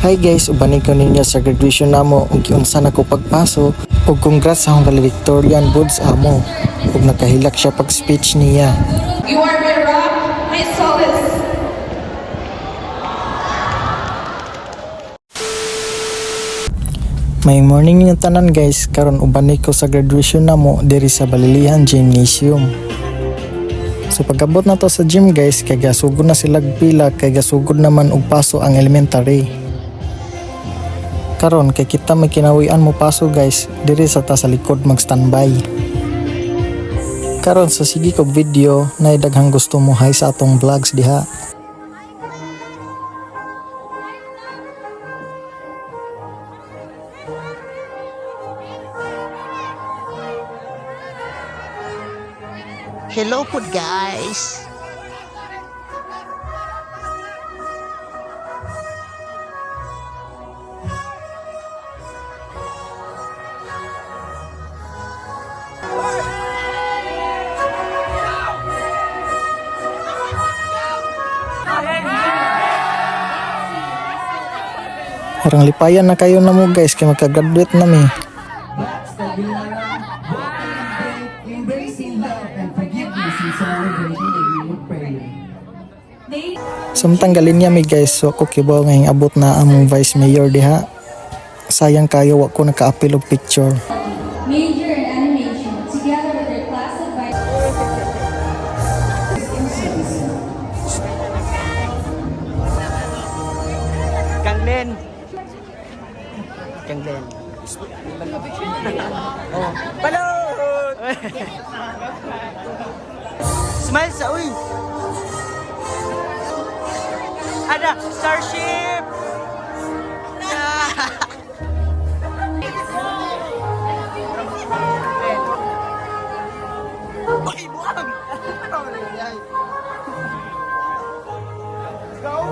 Hi guys, ubanig ko ninyo sa graduation namo ug unsa na ko pagpaso ug congrats sa akong valedictorian buds amo ug nakahilak siya pag speech niya. You are my rock, my solace. May morning yung tanan guys, karon ubanig ko sa graduation namo diri sa Balilihan Gymnasium. So pagabot na to sa gym guys, kay gasugod na sila pila, kay gasugod naman og paso ang elementary. Karon kay kita may kinawian mo paso guys, diri sa ta sa likod mag-standby. Karon sa sige kog video, nay daghang gusto mo hay sa atong vlogs diha. Hello po guys. Arang lipayan na kayo na mo guys, kay magka-graduate na mi. Samtang galin niya mi guys, so ako kibaw ngayong abot na among vice mayor diha. Sayang kayo wa ko naka-apil og picture. Major in animation, together with their class advisor. Kanglen. Kanglen. Oh, balot. Smile sa uy. Ada Starship. Ay, buang. Let's go.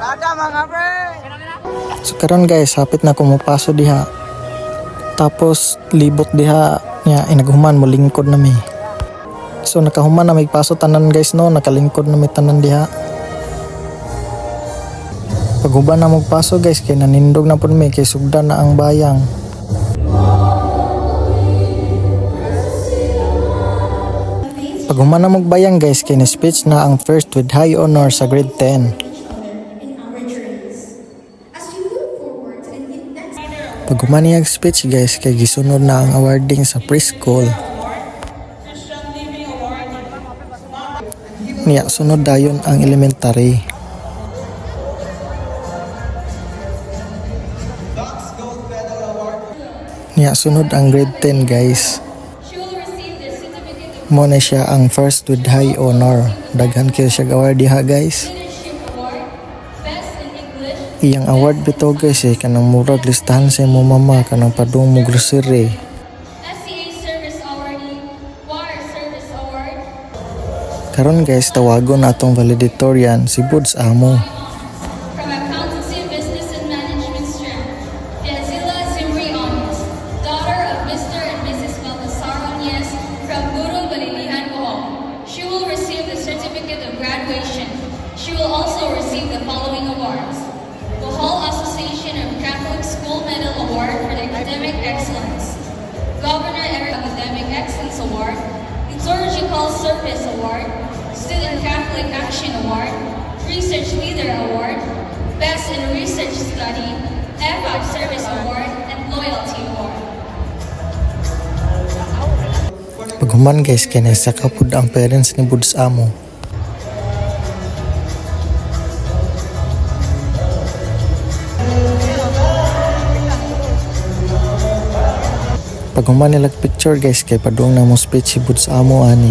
Ada mga pre. So karon guys, hapit na ko mopaso diha. Tapos libot diha nya inaghuman mo lingkod na mi. So nakahuman na may paso tanan guys no, nakalingkod na may tanan diha. Paghuban na magpaso guys, kay nanindog na pud mi kay sugdan na ang bayang. Paghuman na magbayang guys, kay ni-speech na ang first with high honor sa grade 10. Paghuman niya ang speech guys, kay gisunod na ang awarding sa preschool. Niya sunod dayon ang elementary. Niya sunod ang grade 10 guys. Mo na siya ang first with high honor. Daghan kayo siya award diha guys. Iyang award bitaw guys kanang murag listahan sa mo mama kanang padung mo grocery. Karon guys, tawagon na atong valedictorian si Buds amo. From Accountancy, Business and Management stream, Piazilla Zimri Onis, daughter of Mr. and Mrs. Baltasar Onis from Burong Balilihan, Bohol. She will receive the certificate of graduation. She will also receive the following awards: Bohol Association of Catholic School Medal Award for Academic Excellence, Governor Eric Academic Excellence Award, Liturgical Service Award, Student Catholic Action Award, Research Leader Award, Best in Research Study, F5 Service Award, and Loyalty Award. Paghuman guys, kay nagsaka pud ang parents ni Buds amo. Paghuman nila picture guys, kay padung na mo speech si Buds amo ani.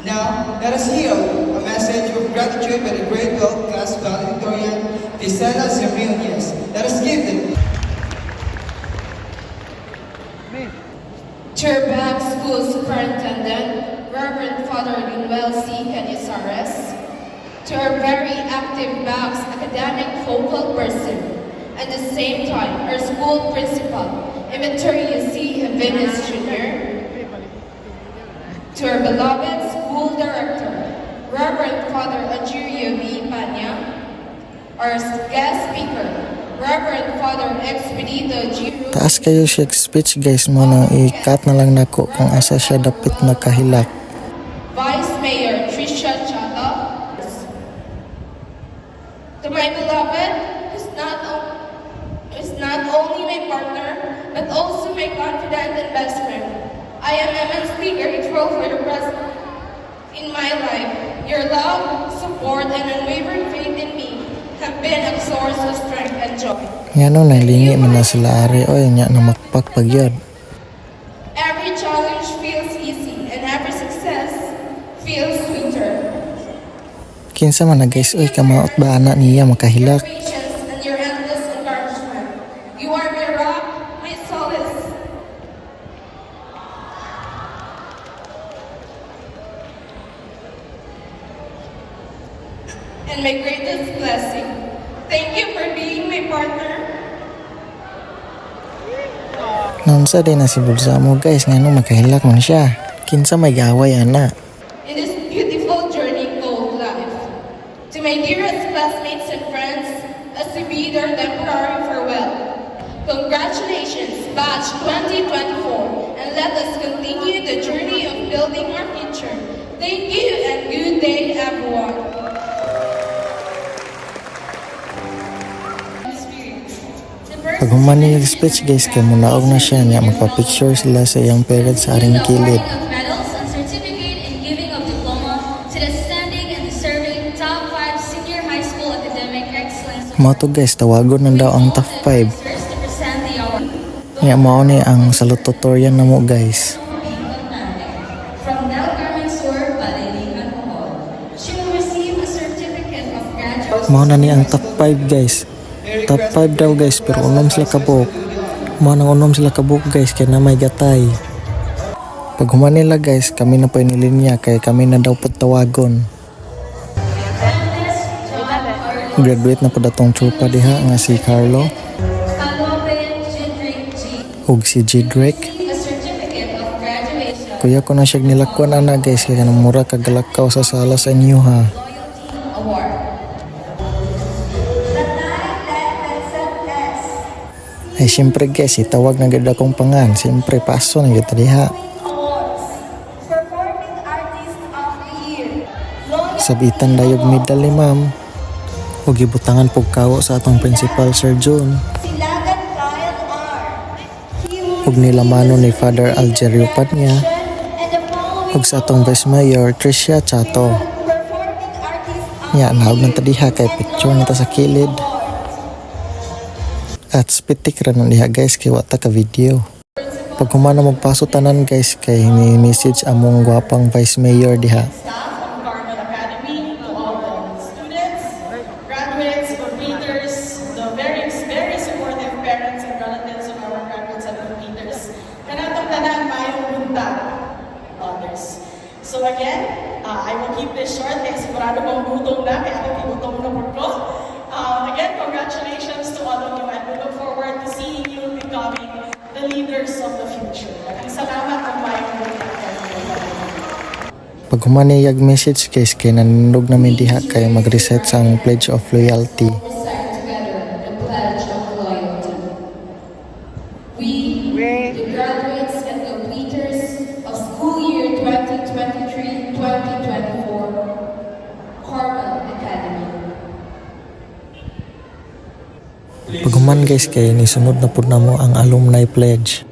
Now, let us hear a message of gratitude by the grade 12 class valedictorian, Vicela Zemriones. Let us give them. Chairback School Superintendent, Reverend Father Manuel C. Canizares, to our very active Max academic focal person, at the same time our school principal, Emeterio C. Jimenez Jr., to our beloved school director, Reverend Father Ajurio V. Panya, our guest speaker, Reverend Father Expedito G. Taas kayo siya speech guys mo nang i-cut na lang nako kung asa siya dapit nakahilak. Vice Mayor Tricia Chata, to my beloved, who's not only my partner, but also my confidant and best friend. I am immensely grateful for your presence in my life. Your love, support, and unwavering faith in me have been a source of strength and joy. Nga no, nalingi man na sila ari oy nya na makpak pagyod. Every challenge feels easy, and every success feels sweeter. Kinsa man na guys oy kamaot ba ana niya makahilak. Patience and your endless encouragement. You are my rock, my solace. And my greatest blessing. Thank you for being my partner. Nunsa din na si bulsa mo guys nga no makahilak man siya. Kinsa may gaway ana. In this beautiful journey called life. To my dearest classmates and friends, as we bid our temporary farewell. Congratulations, Batch 2024, and let us continue the journey of building our future. Thank you and good day, everyone. Pag human niya speech guys kay munaog na siya nya magpa-picture sila sa iyang parents sa aring kilid. Of medals and certificate in giving of diploma to the standing and deserving top 5 senior high school academic excellence Mo to guys tawagon na daw ang top 5. first to present the award. Nya mao ni ang salutatorian namo guys. From Del Carmen Sur, Balilihan, Bohol. She will receive a certificate of graduation. Mao na ni ang top 5 guys. Top 5 daw guys pero unom sila kabuk. Mao nang unom sila kabuk guys kay na may gatay. Pag human nila guys kami na po nilinya kay kami na daw pud tawagon. Graduate na po datong trupa diha nga si Carlo Alope Jindrik G. ug si Jidrick. A certificate of graduation. Kuya ko na siya nilakwan ana guys kay kanang mura kagalakaw sa sala sa inyo ha. Award. Ay siyempre guys itawag na gid akong pangan. Siyempre paso na gid diha. Performing Artist of the Year. Sabitan dayog medal ni ma'am. Ug gibutangan pog kawo sa atong principal Sir John. Silagan Kyle R. Ug nilamano ni Father Algerio Padnya And the following ug sa atong Vice Mayor Tricia Chato. performing artist of Nya naog nang tadiha kay picture nata sa kilid. At spitik ra nun diha guys kay wata ka video. Pag humana magpaso tanan guys kay ni message among gwapang Vice Mayor diha. Staff of Carmel Academy, to all the students, graduates, completers, the very, very supportive parents and relatives of our graduates and completers. Kanatong tanan, mayong buntag, others. So again, I will keep this short kaya sigurado kong gutom na, kaya ako ginutom na po ko. Again, congratulations to all of you and we look forward to seeing you becoming the leaders of the future. Maraming salamat ang mayong buntag. Pag humaniyag message guys kay nanindog namin diha kay mag-reset sa among pledge of loyalty. Recite together the pledge of loyalty. We, the graduates and completers of school year 2023-2024, Carmel Academy. Pag human guys kay nisunod na pud namo ang alumni pledge.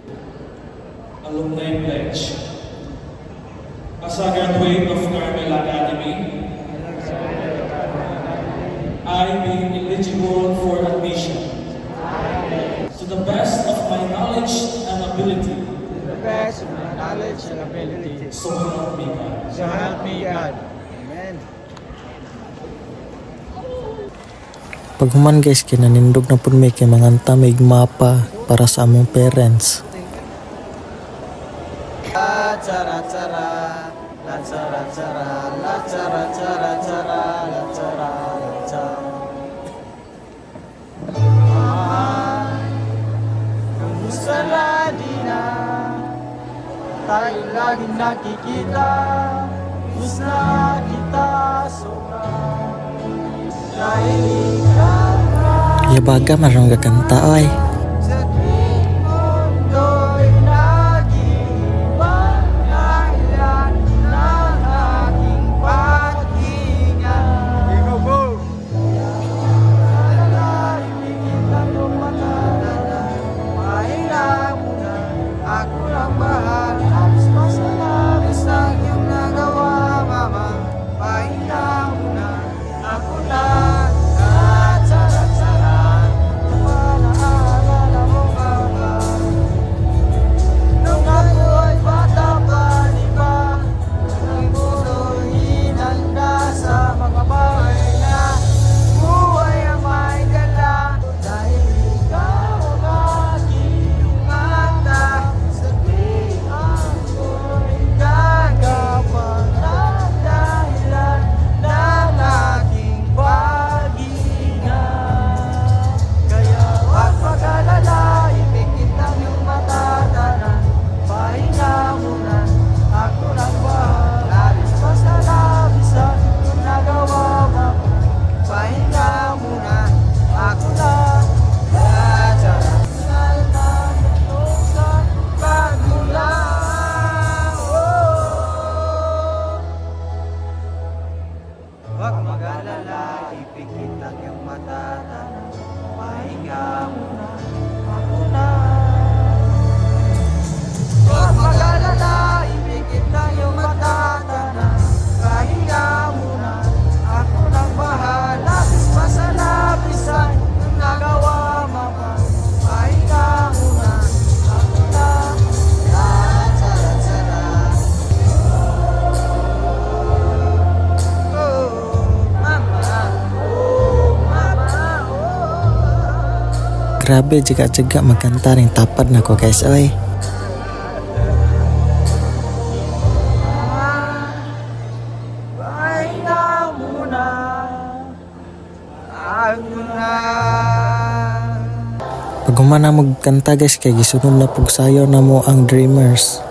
Alumni Pledge. As a graduate of Carmel Academy, I being eligible for admission to the best of my knowledge and ability. The best of my knowledge and ability. So help me God. So help me God. Amen. Pag human guys kay nanindog na pud mi kay manganta mig mapa para sa among parents. La chara chara, la chara chara, la chara chara chara, la chara tayo laging nakikita. Miss na kita sobra. Dahil ikaw Yabaga marong gakanta oy. sa tuwing mundo'y nag-iibang dahilan ng aking paghinga. Ikaw po! Ibigit ang iyong matatanan. Pahinga muna, ako lang bahala. Labis pa sa labis ang iyong nagawa, mama. Pahinga muna, ako lang. At sarap-sarap, panaalala mo ba ba? Nung ako ay bata pa, di ba? Ang puso'y hinanda sa mga bahay na buhay ang may gala. Dahil ikaw ang aking mata, sa tuwing ako'y gagawang ng dahilan ng aking paghinga. Kaya huwag mag-alala, ipikit ang iyong matatanan. Pahinga muna, ako lang bahala. Labis pa sa labis ang iyong nagawa, mama. Pahinga muna, ako lang. At sa dasal na ito sa pagmulaw. Huwag mag-alala, ipikit ang iyong matatanan. Pahinga muna, ako na. Huwag mag-alala, ipikit ang iyong matatanan. Pahinga muna, ako nang bahala. Labis pa sa labis ang iyong nagawa, mama. Pahinga muna, ako na. At sarap-sarap. Oh, mama. Oh, mama. Oh. Grabe jaga-jaga magkanta ring tapad na ko guys oy. Pahinga muna, ako na. Pag human na magkanta guys kay gisunod na pug sayaw na mo ang Dreamers.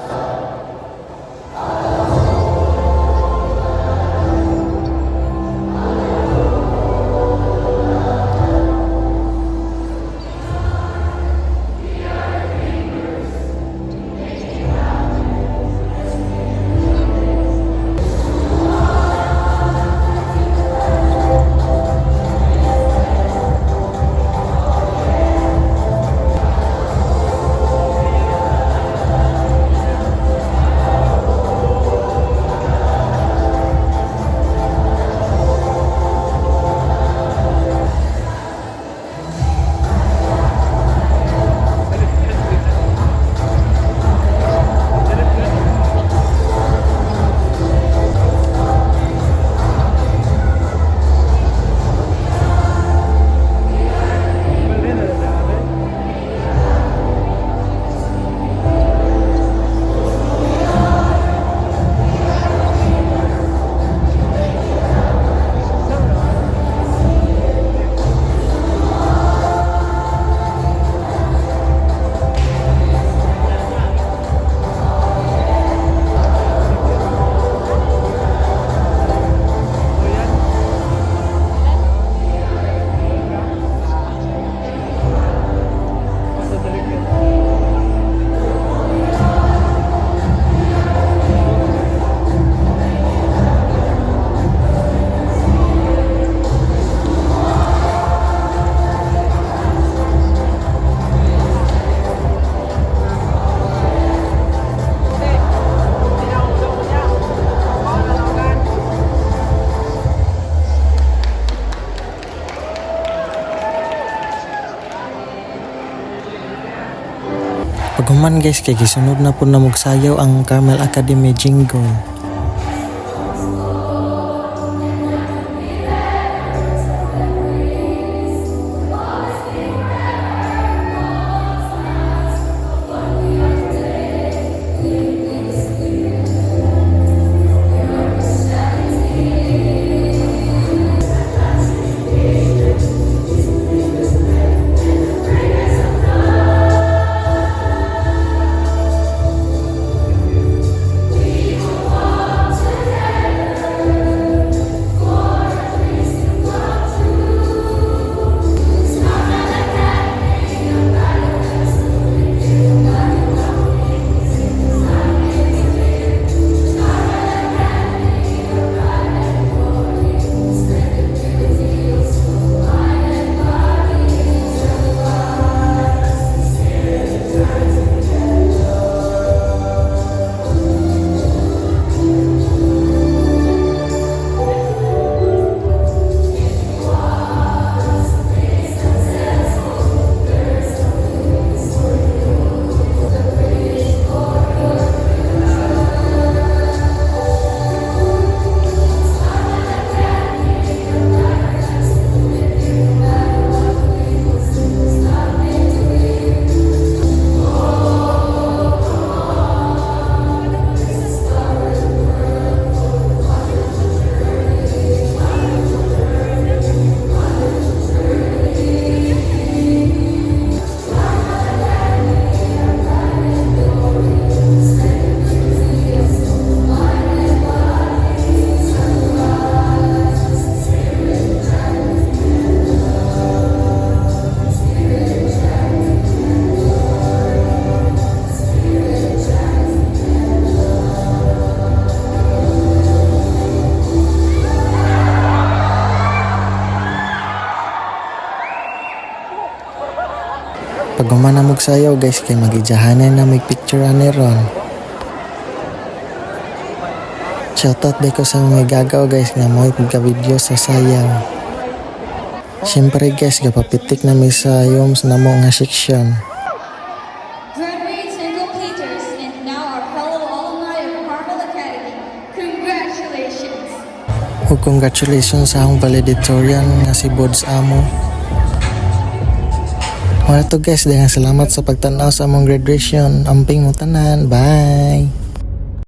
Paghuman guys kay gisunod na po na magsayaw ang Carmel Academy jingle. Pag humanamog sayaw guys, kay magijahanan na may picture ani ron. Shoutout din ko sa mga gagaw guys nga mo video sa sayaw. Siyempre guys, gapapitik na may sayoms na mo nga section. Graduates and completers, and now our fellow alumni of Carmel Academy, congratulations! Ug congratulations sa akong valedictorian nga si Bods Amo. Wala to guys, daghang salamat sa pagtanaw sa among graduation. Amping mo tanan. Bye!